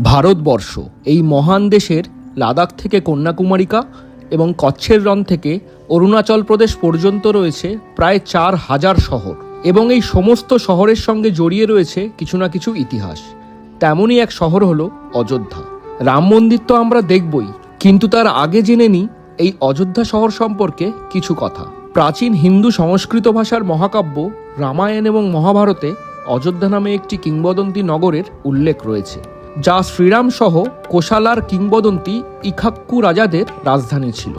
ভারতবর্ষ এই মহান দেশের লাদাখ থেকে কন্যাকুমারিকা এবং কচ্ছের রণ থেকে অরুণাচল প্রদেশ পর্যন্ত রয়েছে প্রায় 4000 শহর এবং এই সমস্ত শহরের সঙ্গে জড়িয়ে রয়েছে কিছু না কিছু ইতিহাস। তেমনই এক শহর হলো অযোধ্যা। রাম মন্দির তো আমরা দেখবই, কিন্তু তার আগে জেনে নিই এই অযোধ্যা শহর সম্পর্কে কিছু কথা। প্রাচীন হিন্দু সংস্কৃত ভাষার মহাকাব্য রামায়ণ এবং মহাভারতে অযোধ্যা নামে একটি কিংবদন্তি নগরের উল্লেখ রয়েছে, যা শ্রীরাম সহ কোশালার কিংবদন্তি ইক্ষ্বাকু রাজাদের রাজধানী ছিল।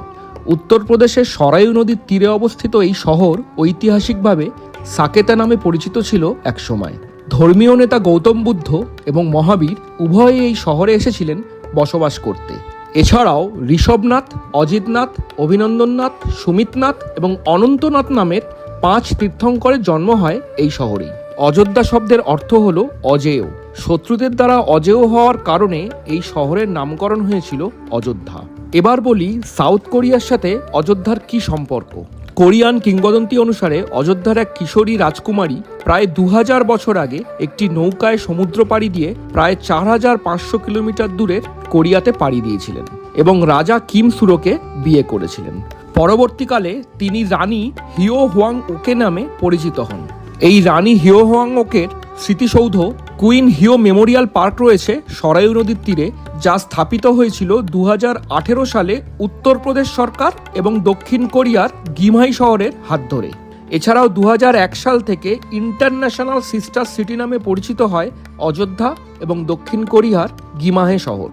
উত্তরপ্রদেশের সরায়ু নদীর তীরে অবস্থিত এই শহর ঐতিহাসিকভাবে সাকেতা নামে পরিচিত ছিল একসময়। ধর্মীয় নেতা গৌতম বুদ্ধ এবং মহাবীর উভয়ই এই শহরে এসেছিলেন বসবাস করতে। এছাড়াও ঋষভনাথ, অজিতনাথ, অভিনন্দননাথ, সুমিতনাথ এবং অনন্তনাথ নামের 5 তীর্থঙ্করের জন্ম হয় এই শহরেই। অযোধ্যা শব্দের অর্থ হল অজেয়। শত্রুদের দ্বারা অজেয় হওয়ার কারণে এই শহরের নামকরণ হয়েছিল অযোধ্যা। এবার বলি সাউথ কোরিয়ার সাথে অযোধ্যার কি সম্পর্ক। কোরিয়ান কিংবদন্তি অনুসারে অযোধ্যার এক কিশোরী রাজকুমারী প্রায় 2000 বছর আগে একটি নৌকায় সমুদ্র পাড়ি দিয়ে প্রায় 4500 কিলোমিটার দূরের কোরিয়াতে পাড়ি দিয়েছিলেন এবং রাজা কিম সুরোকে বিয়ে করেছিলেন। পরবর্তীকালে তিনি রানী হিও হোয়াং ওকে নামে পরিচিত হন। এই রানী হিও হোয়াং ওকের স্মৃতিসৌধ কুইন হিও মেমোরিয়াল পার্ক রয়েছে সরায়ু নদীর তীরে, যা স্থাপিত হয়েছিল 2018 সালে উত্তরপ্রদেশ সরকার এবং দক্ষিণ কোরিয়ার গিমহাই শহরের হাত ধরে। এছাড়াও 2001 সাল থেকে ইন্টারন্যাশনাল সিস্টার সিটি নামে পরিচিত হয় অযোধ্যা এবং দক্ষিণ কোরিয়ার গিমাহে শহর।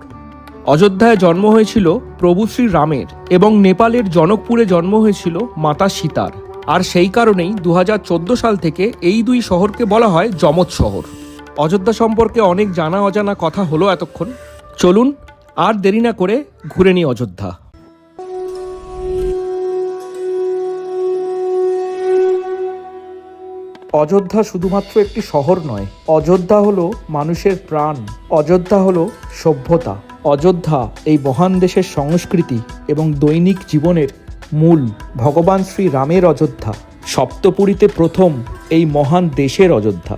অযোধ্যায় জন্ম হয়েছিল প্রভু শ্রী রামের এবং নেপালের জনকপুরে জন্ম হয়েছিল মাতা সীতার। আর সেই কারণেই 2014 সাল থেকে এই দুই শহরকে বলা হয় যমজ শহর। অযোধ্যা সম্পর্কে অনেক জানা অজানা কথা হলো এতক্ষণ। চলুন আর দেরি না করে ঘুরে নিই অযোধ্যা। অযোধ্যা শুধুমাত্র একটি শহর নয়, অযোধ্যা হলো মানুষের প্রাণ, অযোধ্যা হলো সভ্যতা। অযোধ্যা এই মহান দেশের সংস্কৃতি এবং দৈনিক জীবনের মূল। ভগবান শ্রী রামের অযোধ্যা, সপ্তপুরীতে প্রথম এই মহান দেশের অযোধ্যা।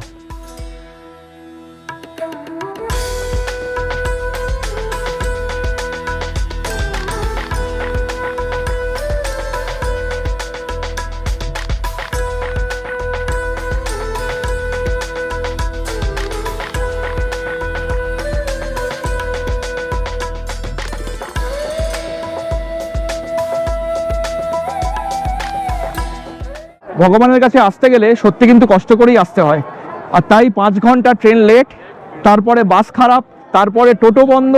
ভগবানের কাছে আসতে গেলে সত্যি কিন্তু কষ্ট করেই আসতে হয়, আর তাই 5 ঘন্টা ট্রেন লেট, তারপরে বাস খারাপ, তারপরে টোটো বন্ধ,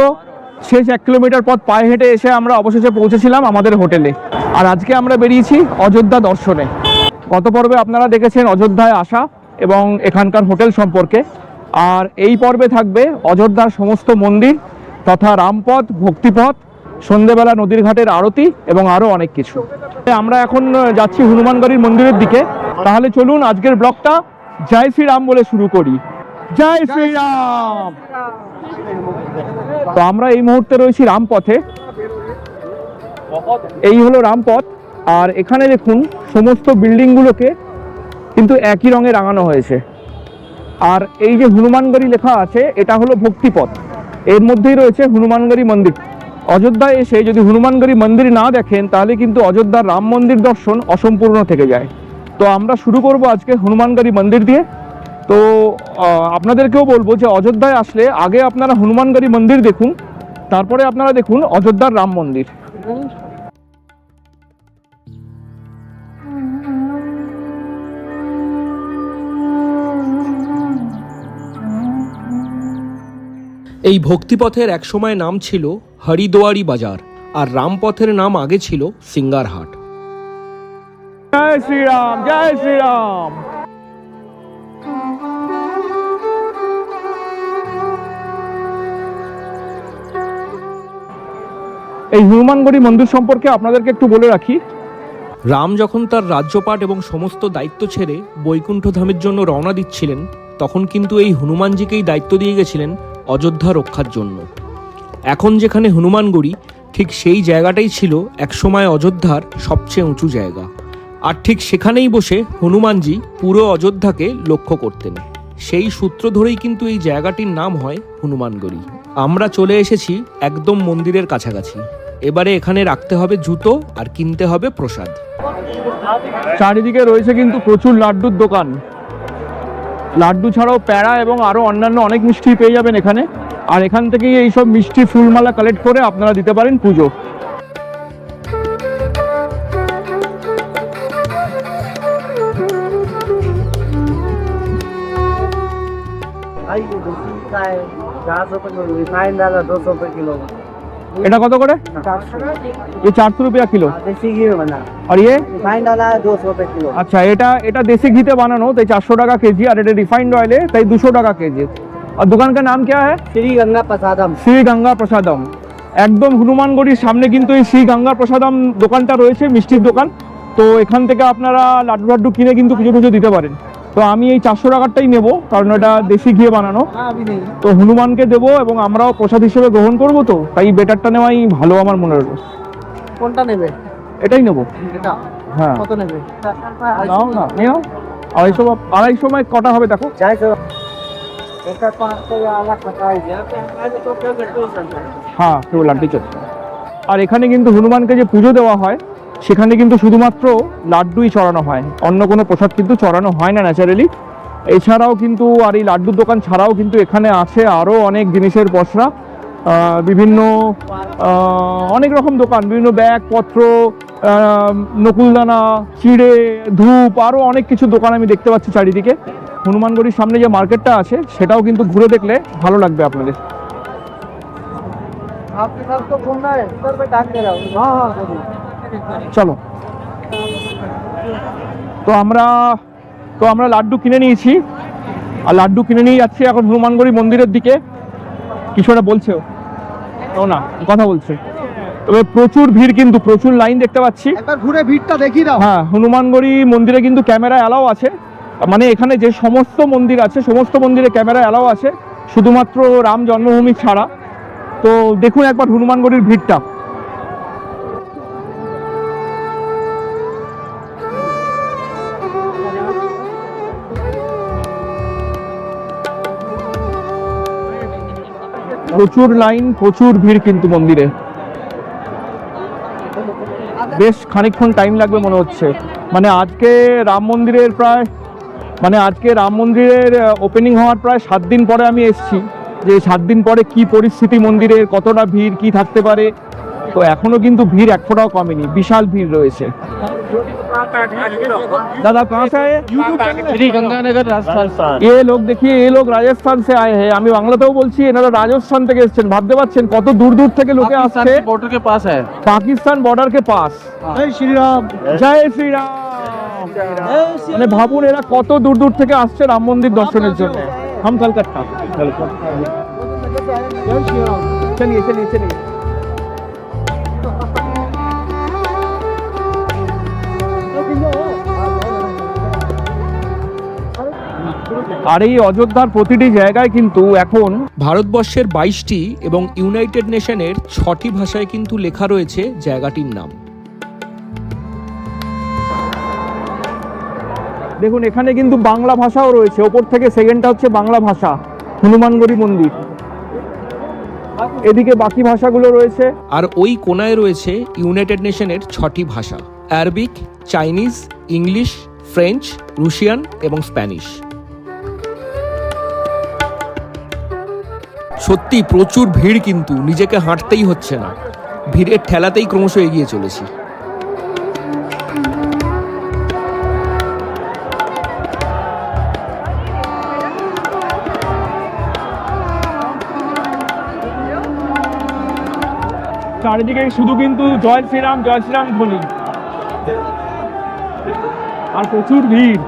শেষ 1 কিলোমিটার পথ পায়ে হেঁটে এসে আমরা অবশেষে পৌঁছেছিলাম আমাদের হোটেলে। আর আজকে আমরা বেরিয়েছি অযোধ্যা দর্শনে। গত পর্বে আপনারা দেখেছেন অযোধ্যায় আসা এবং এখানকার হোটেল সম্পর্কে, আর এই পর্বে থাকবে অযোধ্যার সমস্ত মন্দির তথা রামপথ, ভক্তিপথ, সন্ধেবেলা নদীর ঘাটের আরতি এবং আরও অনেক কিছু। আমরা এখন যাচ্ছি হনুমানগড়ির মন্দিরের দিকে। তাহলে চলুন আজকের ব্লগটা জয় শ্রীরাম বলে শুরু করি। জয় শ্রীরাম। তো আমরা এই মুহূর্তে রয়েছি রামপথে। এই হলো রামপথ, আর এখানে দেখুন সমস্ত বিল্ডিংগুলোকে কিন্তু একই রঙে রাঙানো হয়েছে। আর এই যে হনুমানগড়ি লেখা আছে, এটা হলো ভক্তিপথ, এর মধ্যেই রয়েছে হনুমানগড়ি মন্দির। অযোধ্যায় এসে যদি হনুমানগড়ি মন্দির না দেখেন তাহলে কিন্তু অযোধ্যার রাম মন্দির দর্শন অসম্পূর্ণ থেকে যায়। তো আমরা শুরু করব আজকে হনুমানগড়ি মন্দির দিয়ে। তো আপনাদেরকেও বলবো যে অযোধ্যায় আসলে আগে আপনারা হনুমানগড়ি মন্দির দেখুন, তারপরে আপনারা দেখুন অযোধ্যার রাম মন্দির। এই ভক্তিপথের একসময় নাম ছিল হরিদোয়ারি বাজার, আর রামপথের নাম আগে ছিল সিঙ্গারহাট। জয় শ্রীরাম, জয় শ্রীরাম। এই হনুমানগড়ি মন্দির সম্পর্কে আপনাদেরকে একটু বলে রাখি। রাম যখন তার রাজ্যপাট এবং সমস্ত দায়িত্ব ছেড়ে বৈকুণ্ঠ ধামের জন্য রওনা দিচ্ছিলেন, তখন কিন্তু এই হনুমানজিকেই দায়িত্ব দিয়ে গেছিলেন অযোধ্যা রক্ষার জন্য। এখন যেখানে হনুমানগড়ি, ঠিক সেই জায়গাটাই ছিল একসময় অযোধ্যার সবচেয়ে উঁচু জায়গা, আর ঠিক সেখানেই বসে হনুমানজি পুরো অযোধ্যাকে লক্ষ্য করতেন। সেই সূত্র ধরেই কিন্তু এই জায়গাটির নাম হয় হনুমানগড়ি। আমরা চলে এসেছি একদম মন্দিরের কাছাকাছি। এবারে এখানে রাখতে হবে জুতো আর কিনতে হবে প্রসাদ। চারিদিকে রয়েছে কিন্তু প্রচুর লাড্ডুর দোকান। লাড্ডু ছাড়াও প্যাড়া এবং আরও অন্যান্য অনেক মিষ্টি পেয়ে যাবেন এখানে। আর এখান থেকেই এইসব মিষ্টি ফুলমালা কালেক্ট করে আপনারা দিতে পারেন পুজো। रिफाइंड डाला 200 रुपए किलो। এটা কত করে? 400। ये 400 रुपया किलो। देसी घी में बना। আর ये रिफाइंड डाला है 200 रुपए किलो। আচ্ছা, এটা देसी घी से বানানো, তাই 400 টাকা কেজি। আর এটা রিফাইন্ড অয়েলে, তাই 200 টাকা কেজি। और दुकान का नाम क्या है? श्री गंगा प्रसादम। শ্রী গঙ্গা প্রসাদম। একদম হনুমানগড়ির সামনে কিন্তু এই শ্রী গঙ্গা প্রসাদম দোকানটা রয়েছে, মিষ্টির দোকান। তো এখান থেকে আপনারা লাড্ডু লাড্ডু কিনে কিন্তু পুজো টুজো দিতে পারেন। তো আমি এই 400 টাকারটাই নেব, কারণ এটা দেশি ঘিয়ে বানানো। अभी नहीं। তো হনুমানকে দেবো এবং আমরাও প্রসাদ হিসেবে গ্রহণ করব, তো তাই বেটারটা নেওয়াই ভালো আমার মনে হলো। কোনটা নেবে? এটাই নেব। এটা হ্যাঁ, কত নেবে? নাও না, নিও। আড়াইশো কটা হবে দেখো। 400। এটা 500 या अलग बताई दिया तो क्या करते हो सर? হ্যাঁ, কেবল লাড্ডু চলছে। আর এখানে কিন্তু হনুমানকে যে পুজো দেওয়া হয়, সেখানে কিন্তু শুধুমাত্র লাড্ডুই চড়ানো হয়, অন্য কোনো প্রসাদ কিন্তু চড়ানো হয় না ন্যাচারালি। এছাড়াও কিন্তু আর এই লাড্ডুর দোকান ছাড়াও কিন্তু এখানে আছে আরও অনেক জিনিসের পসরা, বিভিন্ন অনেক রকম দোকান, বিভিন্ন ব্যাগপত্র, নকুলদানা, চিড়ে, ধূপ, আরও অনেক কিছু দোকান আমি দেখতে পাচ্ছি চারিদিকে। হনুমানগড়ির সামনে যে মার্কেটটা আছে সেটাও কিন্তু ঘুরে দেখলে ভালো লাগবে আপনাদের। आपके साथ तो घूमना है सर, मैं डाक दे रहा हूँ। हाँ हाँ जरूर। চলো। তো আমরা লাড্ডু কিনে নিয়েছি, আর লাড্ডু কিনে নিয়ে যাচ্ছি এখন হনুমানগড়ি মন্দিরের দিকে। কিছু একটা বলছে ও না, কথা বলছে। তবে প্রচুর ভিড়, কিন্তু প্রচুর লাইন দেখতে পাচ্ছি। একবার ঘুরে ভিড়টা দেখিয়ে দাও। হ্যাঁ, হনুমানগড়ি মন্দিরে কিন্তু ক্যামেরা অ্যালাও আছে, মানে এখানে যে সমস্ত মন্দির আছে সমস্ত মন্দিরে ক্যামেরা অ্যালাও আছে, শুধুমাত্র রাম জন্মভূমি ছাড়া। তো দেখুন একবার হনুমানগড়ির ভিড়টা। প্রচুর লাইন, প্রচুর ভিড় কিন্তু মন্দিরে। বেশ খানিকক্ষণ টাইম লাগবে মনে হচ্ছে। মানে আজকে রাম মন্দিরের ওপেনিং হওয়ার প্রায় 7 দিন পরে আমি এসেছি, যে 7 দিন পরে কি পরিস্থিতি মন্দিরের, কতটা ভিড় কি থাকতে পারে। তো এখনো কিন্তু ভিড় এক ফোঁটাও কমেনি, বিশাল ভিড় রয়েছে। दादा कहाँ से आए? श्री गंगानगर राजस्थान। ये लोग देखिए, ये लोग राजस्थान से आए हैं। আমি বাংলাতেও বলছি, এনারা রাজস্থান থেকে এসেছেন। ভাবতে পারছেন কত দূর দূর থেকে লোকে আসছে। बॉर्डर के पास है। পাকিস্তান বর্ডার কে পাস। जय श्री राम। জয় শ্রীরাম। মানে ভাবুন এরা কত দূর দূর থেকে আসছে রাম মন্দির দর্শনের জন্য। हम कलकत्ता। जय श्री राम। चलिए चलिए चलिए। আর এই অযোধ্যার প্রতিটি জায়গায় কিন্তু এখন ভারতবর্ষের 22টি এবং ইউনাইটেড নেশনের 6টি ভাষায় কিন্তু লেখা রয়েছে জায়গাটির নাম। দেখুন এখানে কিন্তু বাংলা ভাষাও রয়েছে, ওপর থেকে সেকেন্ডটা হচ্ছে বাংলা ভাষা, হনুমানগড়ি মন্দির। এদিকে বাকি ভাষাগুলো রয়েছে। আর ওই কোনায় রয়েছে ইউনাইটেড নেশনের 6টি ভাষা: Arabic, Chinese, English, French, Russian এবং স্প্যানিশ। সত্যি প্রচুর ভিড়, কিন্তু নিজেকে হাঁটতেই হচ্ছে না, ভিড়ের ঠেলাতেই ক্রমশ এগিয়ে চলেছি। চারিদিকে শুধু কিন্তু জয় শ্রীরাম ধ্বনি, আর প্রচুর ভিড়।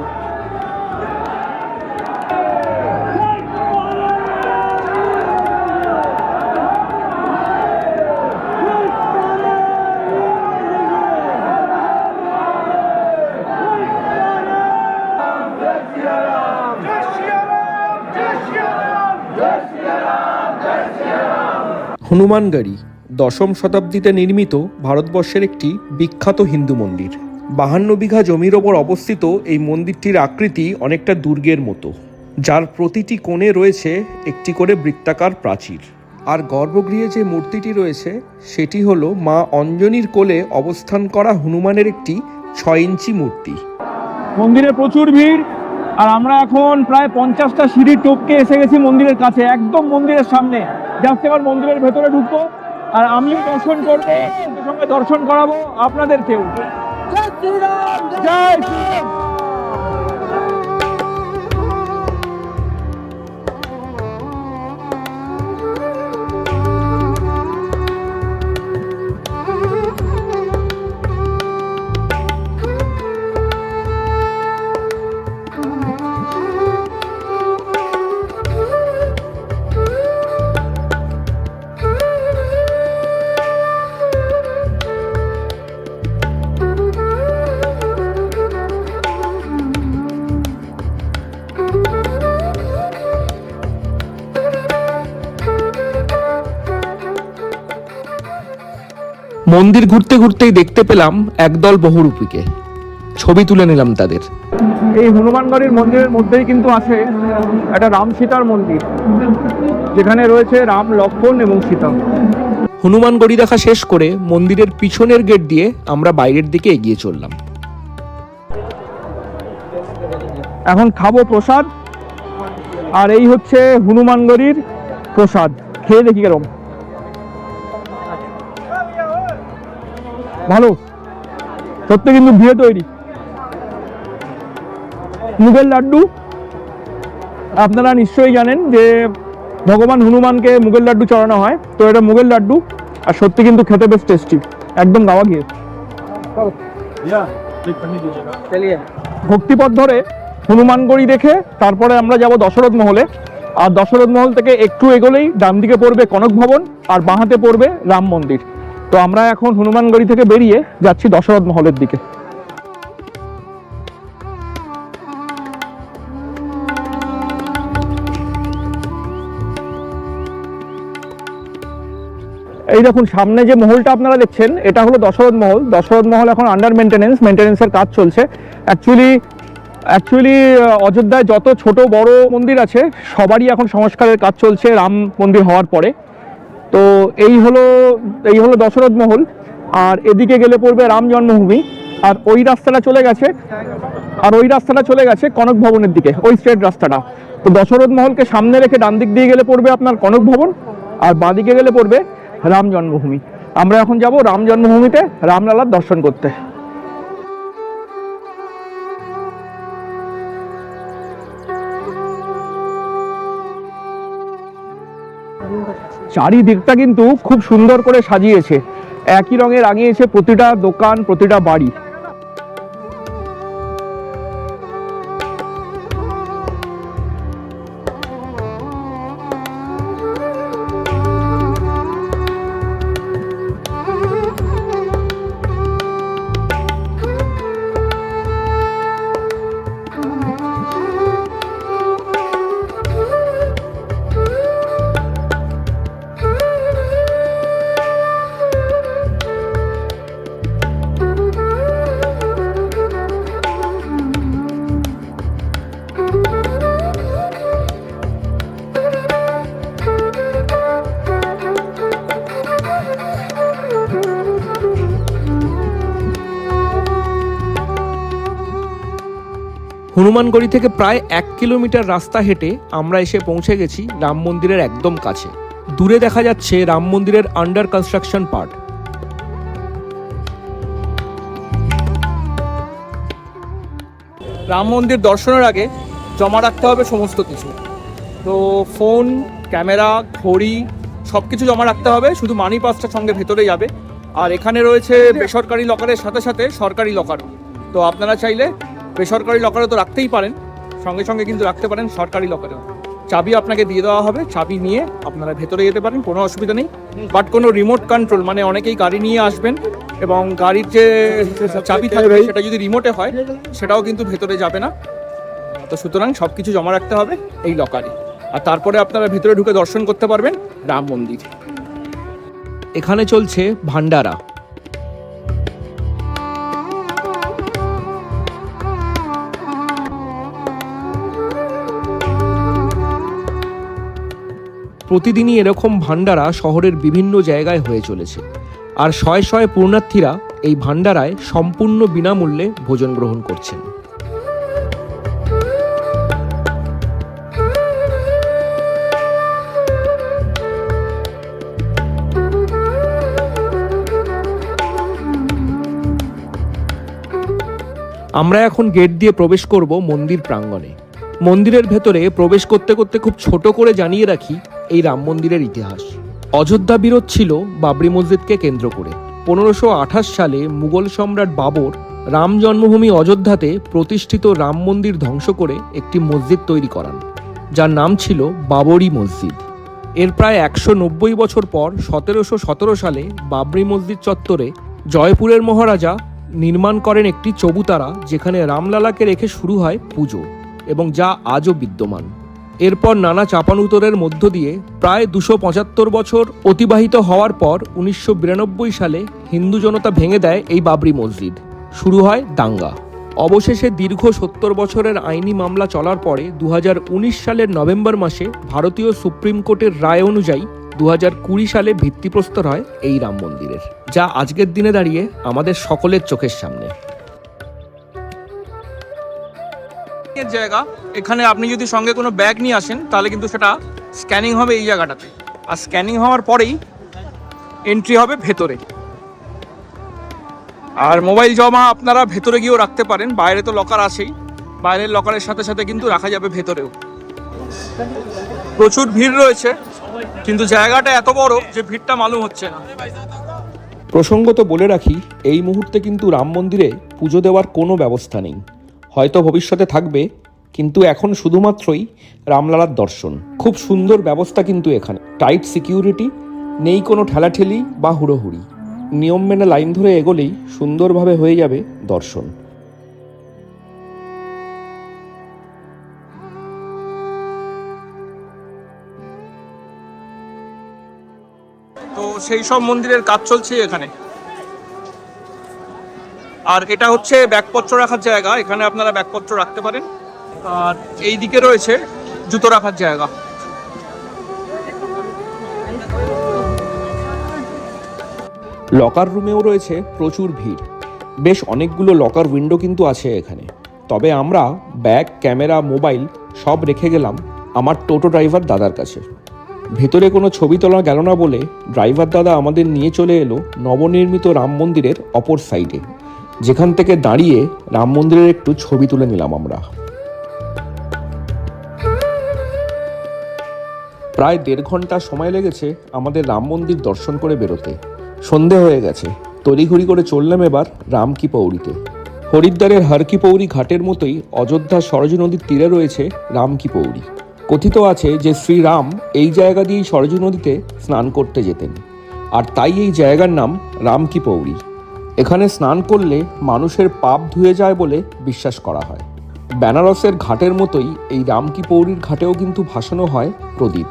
হনুমানগড়ি 10ম শতাব্দীতে নির্মিত ভারতবর্ষের একটি বিখ্যাত হিন্দু মন্দির। 52 বিঘা জমির ওপর অবস্থিত এই মন্দিরটির আকৃতি অনেকটা দুর্গের মতো। যার প্রতিটি কোণে রয়েছে একটি করে বৃত্তাকার প্রাচীর। আর গর্ভগৃহে যে মূর্তিটি রয়েছে সেটি হলো মা অঞ্জনীর কোলে অবস্থান করা হনুমানের একটি 6 ইঞ্চি মূর্তি। মন্দিরে প্রচুর ভিড়, আর আমরা এখন প্রায় 50টা সিঁড়ি টপকে এসে গেছি মন্দিরের কাছে, একদম মন্দিরের সামনে। জাস্ট এবার মন্দিরের ভেতরে ঢুকবো, আর আমিও দর্শন করবো, সঙ্গে সঙ্গে দর্শন করাবো আপনাদেরকেও। জয় শ্রীরাম। মন্দির ঘুরতে ঘুরতেই দেখতে পেলাম একদল বহুরূপীকে। ছবি তুলে নিলাম তাদের। এই হনুমানগড়ির মন্দিরের মধ্যেই কিন্তু আছে একটা রাম সীতার মন্দির, যেখানে রয়েছে রাম, লক্ষ্মণ এবং সীতা। হনুমানগড়ি দেখা শেষ করে মন্দিরের পিছনের গেট দিয়ে আমরা বাইরের দিকে এগিয়ে চললাম। এখন খাবো প্রসাদ, আর এই হচ্ছে হনুমানগড়ির প্রসাদ। খেয়ে দেখি কেরম। ভালো, সত্যি কিন্তু ঘিয়ে তৈরি। মুগের লাড্ডু, আপনারা নিশ্চয়ই জানেন যে ভগবান হনুমানকে মুগের লাড্ডু চড়ানো হয়, তো এটা মুগের লাড্ডু, আর সত্যি কিন্তু খেতে বেশ টেস্টি, একদম গাওয়া ঘিয়ে। ভক্তিপথ ধরে হনুমানগড়ি দেখে তারপরে আমরা যাব দশরথ মহলে, আর দশরথ মহল থেকে একটু এগোলেই ডান দিকে পড়বে কনক ভবন, আর বাঁ হাতে পড়বে রাম মন্দির। তো আমরা এখন হনুমানগড়ি থেকে বেরিয়ে যাচ্ছি দশরথ মহলের দিকে। এই দেখুন সামনে যে মহলটা আপনারা দেখছেন, এটা হলো দশরথ মহল। দশরথ মহল এখন আন্ডার মেনটেনেন্সের কাজ চলছে। অ্যাকচুয়ালি অযোধ্যায় যত ছোট বড় মন্দির আছে সবারই এখন সংস্কারের কাজ চলছে রাম মন্দির হওয়ার পরে। তো এই হলো দশরথ মহল, আর এদিকে গেলে পড়বে রাম জন্মভূমি, আর ওই রাস্তাটা চলে গেছে কনক ভবনের দিকে, ওই স্ট্রেট রাস্তাটা। তো দশরথ মহলকে সামনে রেখে ডান দিক দিয়ে গেলে পড়বে আপনার কনক ভবন, আর বাঁ দিকে গেলে পড়বে রাম জন্মভূমি। আমরা এখন যাব রাম জন্মভূমিতে রামলালার দর্শন করতে। চারিদিকটা কিন্তু খুব সুন্দর করে সাজিয়েছে, একই রঙে রাঙিয়েছে প্রতিটা দোকান, প্রতিটা বাড়ি। হনুমানগড়ি থেকে প্রায় 1 কিলোমিটার রাস্তা হেঁটে আমরা এসে পৌঁছে গেছি রাম মন্দিরের একদম কাছে। দূরে দেখা যাচ্ছে রাম মন্দিরের আন্ডার কনস্ট্রাকশন পার্ট। রাম মন্দির দর্শনের আগে জমা রাখতে হবে সমস্ত কিছু। তো ফোন, ক্যামেরা, ঘড়ি সব কিছু জমা রাখতে হবে, শুধু মানি পাসটা সঙ্গে ভেতরে যাবে। আর এখানে রয়েছে বেসরকারি লকারের সাথে সাথে সরকারি লকার। তো আপনারা চাইলে বেসরকারি লকারে তো রাখতেই পারেন, সঙ্গে সঙ্গে কিন্তু রাখতে পারেন সরকারি লকারেও। চাবি আপনাকে দিয়ে দেওয়া হবে, চাবি নিয়ে আপনারা ভেতরে যেতে পারেন, কোনো অসুবিধা নেই। বাট কোনো রিমোট কন্ট্রোল, মানে অনেকেই গাড়ি নিয়ে আসবেন এবং গাড়ির যে চাবি থাকবে সেটা যদি রিমোটে হয় সেটাও কিন্তু ভেতরে যাবে না। তো সুতরাং সব কিছু জমা রাখতে হবে এই লকারে, আর তারপরে আপনারা ভেতরে ঢুকে দর্শন করতে পারবেন রাম মন্দির। এখানে চলছে ভান্ডারা। প্রতিদিনই এরকম ভান্ডারা শহরের বিভিন্ন জায়গায় হয়ে চলেছে, আর শয়ে শয়ে পুণ্যার্থীরা এই ভান্ডারায় সম্পূর্ণ বিনামূল্যে ভোজন গ্রহণ করছেন। আমরা এখন গেট দিয়ে প্রবেশ করব মন্দির প্রাঙ্গণে। মন্দিরের ভেতরে প্রবেশ করতে করতে খুব ছোট করে জানিয়ে রাখি এই রাম মন্দিরের ইতিহাস। অযোধ্যা বিরোধ ছিল বাবরি মসজিদকে কেন্দ্র করে। 1528 সালে মুঘল সম্রাট বাবর রাম জন্মভূমি অযোধ্যাতে প্রতিষ্ঠিত রাম মন্দির ধ্বংস করে একটি মসজিদ তৈরি করান, যার নাম ছিল বাবরি মসজিদ। এর প্রায় 190 বছর পর 1717 সালে বাবরি মসজিদ চত্বরে জয়পুরের মহারাজা নির্মাণ করেন একটি চবুতারা, যেখানে রামলালাকে রেখে শুরু হয় পুজো, এবং যা আজও বিদ্যমান। এরপর নানা চাপানুতরের মধ্য দিয়ে প্রায় 275 বছর অতিবাহিত হওয়ার পর 1992 সালে হিন্দু জনতা ভেঙে দেয় এই বাবরি মসজিদ। শুরু হয় দাঙ্গা। অবশেষে দীর্ঘ 70 বছরের আইনি মামলা চলার পরে 2019 সালের নভেম্বর মাসে ভারতীয় সুপ্রিম কোর্টের রায় অনুযায়ী 2020 সালে ভিত্তিপ্রস্তর হয় এই রাম মন্দিরের, যা আজকের দিনে দাঁড়িয়ে আমাদের সকলের চোখের সামনে। জায়গা এখানে আপনি যদি সঙ্গে কোনো ব্যাগ নিয়ে আসেন তাহলে কিন্তু সেটা স্ক্যানিং হবে এই জায়গাটাতে, আর স্ক্যানিং হওয়ার পরেই এন্ট্রি হবে ভেতরে। আর মোবাইল জমা আপনারা ভেতরে গিয়েও রাখতে পারেন, বাইরে তো লকার আছেই, বাইরের লকারের সাথে সাথে কিন্তু রাখা যাবে ভেতরেও। প্রচুর ভিড় রয়েছে, কিন্তু জায়গাটা এত বড় যে ভিড়টা মালুম হচ্ছে না। প্রসঙ্গত বলে রাখি, এই মুহূর্তে কিন্তু রাম মন্দিরে পুজো দেওয়ার কোনো ব্যবস্থা নেই। হয়তো ভবিষ্যতে থাকবে, কিন্তু এখন শুধুমাত্রই রামলালার দর্শন। খুব সুন্দর ব্যবস্থা কিন্তু এখানে, টাইট সিকিউরিটি, নেই কোনো ঠেলাঠেলি বা হুড়োহুড়ি। নিয়ম মেনে লাইন ধরে এগোলেই সুন্দরভাবে হয়ে যাবে দর্শন। তো সেই সব মন্দিরের কাজ চলছে এখানে। আর এটা হচ্ছে ব্যাগপত্র রাখার জায়গা, এখানে আপনারা ব্যাগপত্র রাখতে পারেন। আর এই দিকে রয়েছে জুতো রাখার জায়গা। লকার রুমেও রয়েছে প্রচুর ভিড়, বেশ অনেকগুলো লকার উইন্ডো কিন্তু আছে এখানে। তবে আমরা ব্যাগ, ক্যামেরা, মোবাইল সব রেখে গেলাম আমার টোটো ড্রাইভার দাদার কাছে। ভেতরে কোনো ছবি তোলা গেল না বলে ড্রাইভার দাদা আমাদের নিয়ে চলে এলো নবনির্মিত রাম মন্দিরের অপর সাইডে, যেখান থেকে দাঁড়িয়ে রাম মন্দিরের একটু ছবি তুলে নিলাম আমরা। প্রায় 1.5 ঘন্টা সময় লেগেছে আমাদের রাম মন্দির দর্শন করে বেরোতে। সন্ধে হয়ে গেছে, তড়িঘড়ি করে চললাম এবার রাম কি পৌরিতে। হরিদ্বারের হর কি পৌরি ঘাটের মতোই অযোধ্যার সরজু নদীর তীরে রয়েছে রাম কি পৌরি। কথিত আছে যে শ্রীরাম এই জায়গা দিয়েই সরজু নদীতে স্নান করতে যেতেন, আর তাই এই জায়গার নাম রাম কি পৌরি। এখানে স্নান করলে মানুষের পাপ ধুয়ে যায় বলে বিশ্বাস করা হয়। বেনারসের ঘাটের মতোই এই রাম কি পৌরির ঘাটেও কিন্তু ভাসানো হয় প্রদীপ।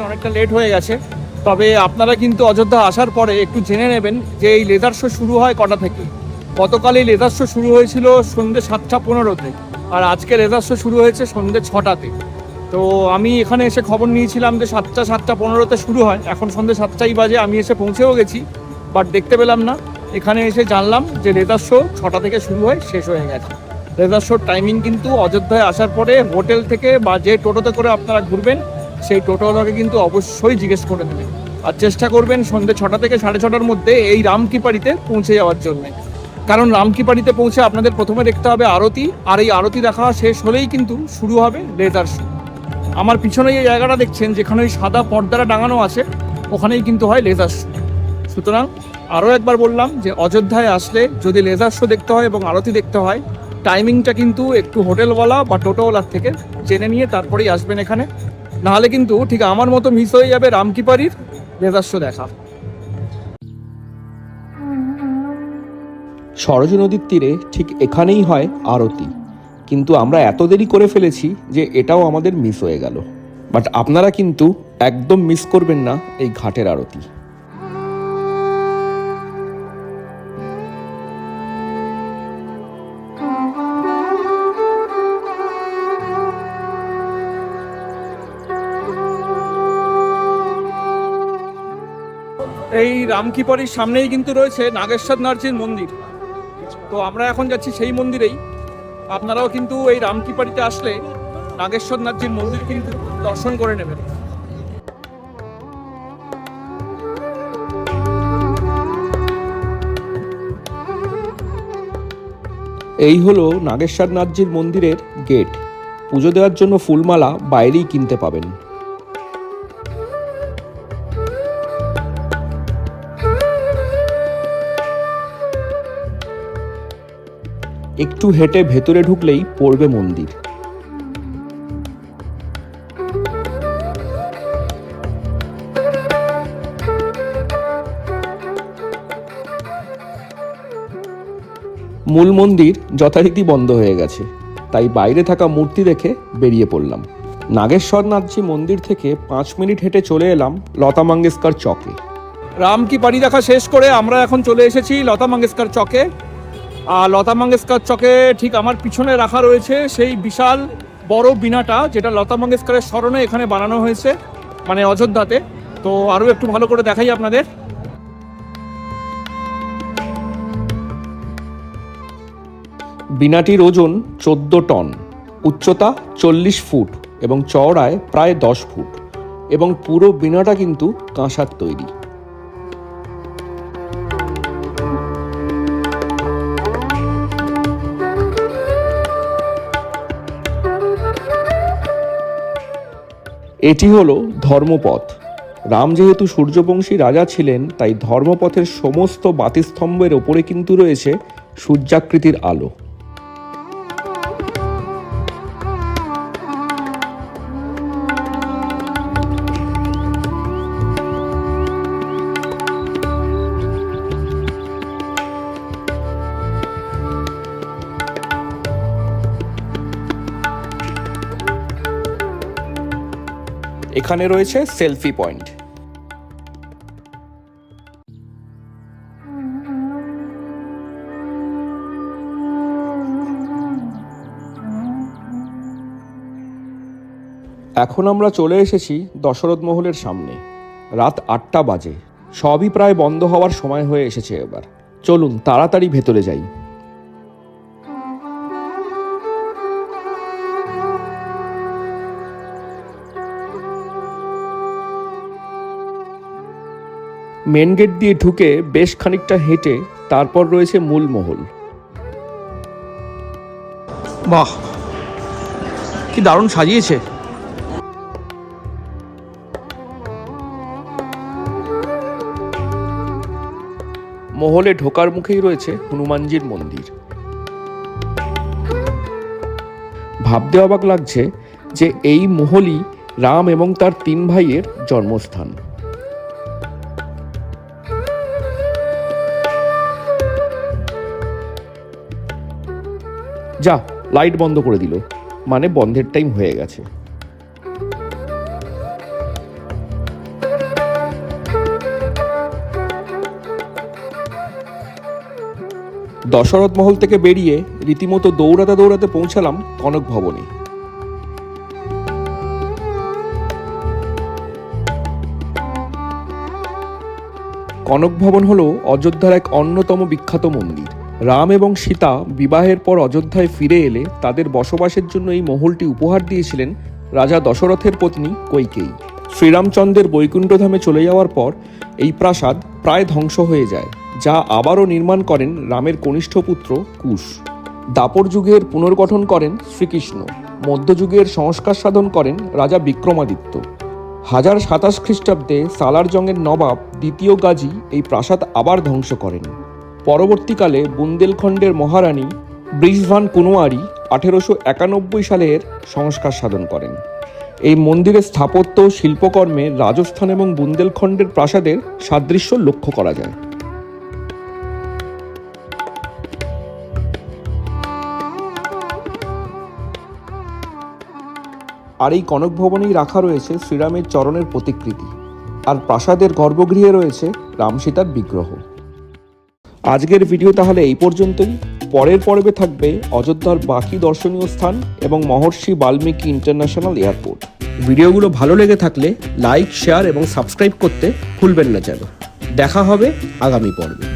অনেকটা লেট হয়ে গেছে, তবে আপনারা কিন্তু অযোধ্যা আসার পরে একটু জেনে নেবেন যে এই লেজার শো শুরু হয় কটা থেকে। গতকাল এই লেজার শো শুরু হয়েছিল সন্ধ্যে 7:15-তে, আর আজকে লেজার শো শুরু হয়েছে সন্ধ্যে 6টাতে। তো আমি এখানে এসে খবর নিয়েছিলাম যে 7:15-তে শুরু হয়, এখন সন্ধ্যে 7টাই বাজে। আমি এসে পৌঁছেও গেছি, বাট দেখতে পেলাম না। এখানে এসে জানলাম যে লেজার শো 6টা থেকে শুরু হয়, শেষ হয়ে গেছে। লেজার শোর টাইমিং কিন্তু অযোধ্যায় আসার পরে হোটেল থেকে বা যে টোটোতে করে আপনারা ঘুরবেন সেই টোটোওয়ালাকে কিন্তু অবশ্যই জিজ্ঞেস করে নেবেন, আর চেষ্টা করবেন সন্ধ্যে 6টা থেকে 6:30টার মধ্যে এই রামকিপাড়িতে পৌঁছে যাওয়ার জন্য। কারণ রামকিপাড়িতে পৌঁছে আপনাদের প্রথমে দেখতে হবে আরতি, আর এই আরতি দেখা শেষ হলেই কিন্তু শুরু হবে লেজার শো। আমার পিছনে এই জায়গাটা দেখছেন, যেখানে ওই সাদা পর্দাটা টাঙানো আছে, ওখানেই কিন্তু হয় লেজার শো। সুতরাং আরও একবার বললাম যে অযোধ্যায় আসলে যদি লেজার শো দেখতে হয় এবং আরতি দেখতে হয়, টাইমিংটা কিন্তু একটু হোটেলওয়ালা বা টোটোওয়ালার থেকে জেনে নিয়ে তারপরেই আসবেন এখানে, নাহলে কিন্তু ঠিক আমার মতো মিস হয়ে যাবে রামকিপাড়ির লেজার শো দেখা। সরজু নদীর তীরে ঠিক এখানেই হয় আরতি, কিন্তু আমরা এত দেরি করে ফেলেছি যে এটাও আমাদের মিস হয়ে গেল। বাট আপনারা কিন্তু একদম মিস করবেন না এই ঘাটের আরতি। এই রামকিপারির সামনেই কিন্তু রয়েছে নাগেশ্বরনাথজির মন্দির। তো আমরা এখন যাচ্ছি সেই মন্দিরেই। আপনারাও কিন্তু এই রামকিপারিতে আসলে নাগেশ্বরনাথজির মন্দির কিন্তু দর্শন করে নেবেন। এই হলো নাগেশ্বরনাথজির মন্দিরের গেট। পুজো দেওয়ার জন্য ফুলমালা বাইরেই কিনতে পাবেন। একটু হেঁটে ভেতরে ঢুকলেই পড়বে মন্দির। মূল মন্দির যথারীতি বন্ধ হয়ে গেছে, তাই বাইরে থাকা মূর্তি দেখে বেরিয়ে পড়লাম। নাগেশ্বরনাথজি মন্দির থেকে 5 মিনিট হেঁটে চলে এলাম লতা মঙ্গেশকর চকে। রামকিপারি দেখা শেষ করে আমরা এখন চলে এসেছি লতা মঙ্গেশকর চকে। আর লতা মঙ্গেশকর চকে ঠিক আমার পিছনে রাখা রয়েছে সেই বিশাল বড় বীণাটা, যেটা লতা মঙ্গেশকরের স্মরণে এখানে বানানো হয়েছে, মানে অযোধ্যাতে। তো আরও একটু ভালো করে দেখাই আপনাদের। বীণাটির ওজন 14 টন, উচ্চতা 40 ফুট এবং চওড়ায় প্রায় 10 ফুট, এবং পুরো বীণাটা কিন্তু কাঁসার তৈরি। এটি হলো ধর্মপথ। রাম যেহেতু সূর্যবংশী রাজা ছিলেন, তাই ধর্মপথের সমস্ত বাতিস্তম্ভের ওপরে কিন্তু রয়েছে সূর্যাকৃতির আলো। এখানে রয়েছে সেলফি পয়েন্ট। এখন আমরা চলে এসেছি দশরথ মহলের সামনে। রাত 8টা বাজে, সবই প্রায় বন্ধ হওয়ার সময় হয়ে এসেছে এবার। চলুন তাড়াতাড়ি ভেতরে যাই। মেন গেট দিয়ে ঢুকে বেশ খানিকটা হেঁটে তারপর রয়েছে মূল মহল। বাহ, কি দারুণ সাজিয়েছে। মহলে ঢোকার মুখেই রয়েছে হনুমানজির মন্দির। ভাবতে অবাক লাগছে যে এই মহলই রাম এবং তার 3 ভাইয়ের জন্মস্থান। যা, লাইট বন্ধ করে দিল, মানে বন্ধের টাইম হয়ে গেছে। দশরথ মহল থেকে বেরিয়ে রীতিমতো দৌড়াতে দৌড়াতে পৌঁছালাম কনক ভবনে। কনক ভবন হলো অযোধ্যার এক অন্যতম বিখ্যাত মন্দির। রাম এবং সীতা বিবাহের পর অযোধ্যায় ফিরে এলে তাদের বসবাসের জন্য এই মহলটি উপহার দিয়েছিলেন রাজা দশরথের পত্নী কৈকেয়ী। শ্রীরামচন্দ্রের বৈকুণ্ঠধামে চলে যাওয়ার পর এই প্রাসাদ প্রায় ধ্বংস হয়ে যায়, যা আবারও নির্মাণ করেন রামের কনিষ্ঠ পুত্র কুশ। দাপর যুগের পুনর্গঠন করেন শ্রীকৃষ্ণ। মধ্যযুগের সংস্কার সাধন করেন রাজা বিক্রমাদিত্য। 1027 খ্রিস্টাব্দে সালার জংয়ের নবাব দ্বিতীয় গাজী এই প্রাসাদ আবার ধ্বংস করেন। পরবর্তীকালে বুন্দেলখণ্ডের মহারানী ব্রিজভান কুনওয়ারি 1891 সালের সংস্কার সাধন করেন। এই মন্দিরের স্থাপত্য ও শিল্পকর্মে রাজস্থান এবং বুন্দেলখণ্ডের প্রাসাদের সাদৃশ্য লক্ষ্য করা যায়। আর এই কনক ভবনেই রাখা রয়েছে শ্রীরামের চরণের প্রতিকৃতি, আর প্রাসাদের গর্ভগৃহে রয়েছে রাম সীতার বিগ্রহ। আজকের ভিডিও তাহলে এই পর্যন্তই। পরের পর্বে থাকবে অযোধ্যার বাকি দর্শনীয় স্থান এবং মহর্ষি বাল্মীকি ইন্টারন্যাশনাল এয়ারপোর্ট। ভিডিওগুলো ভালো লেগে থাকলে লাইক, শেয়ার এবং সাবস্ক্রাইব করতে ভুলবেন না যেন। দেখা হবে আগামী পর্বে।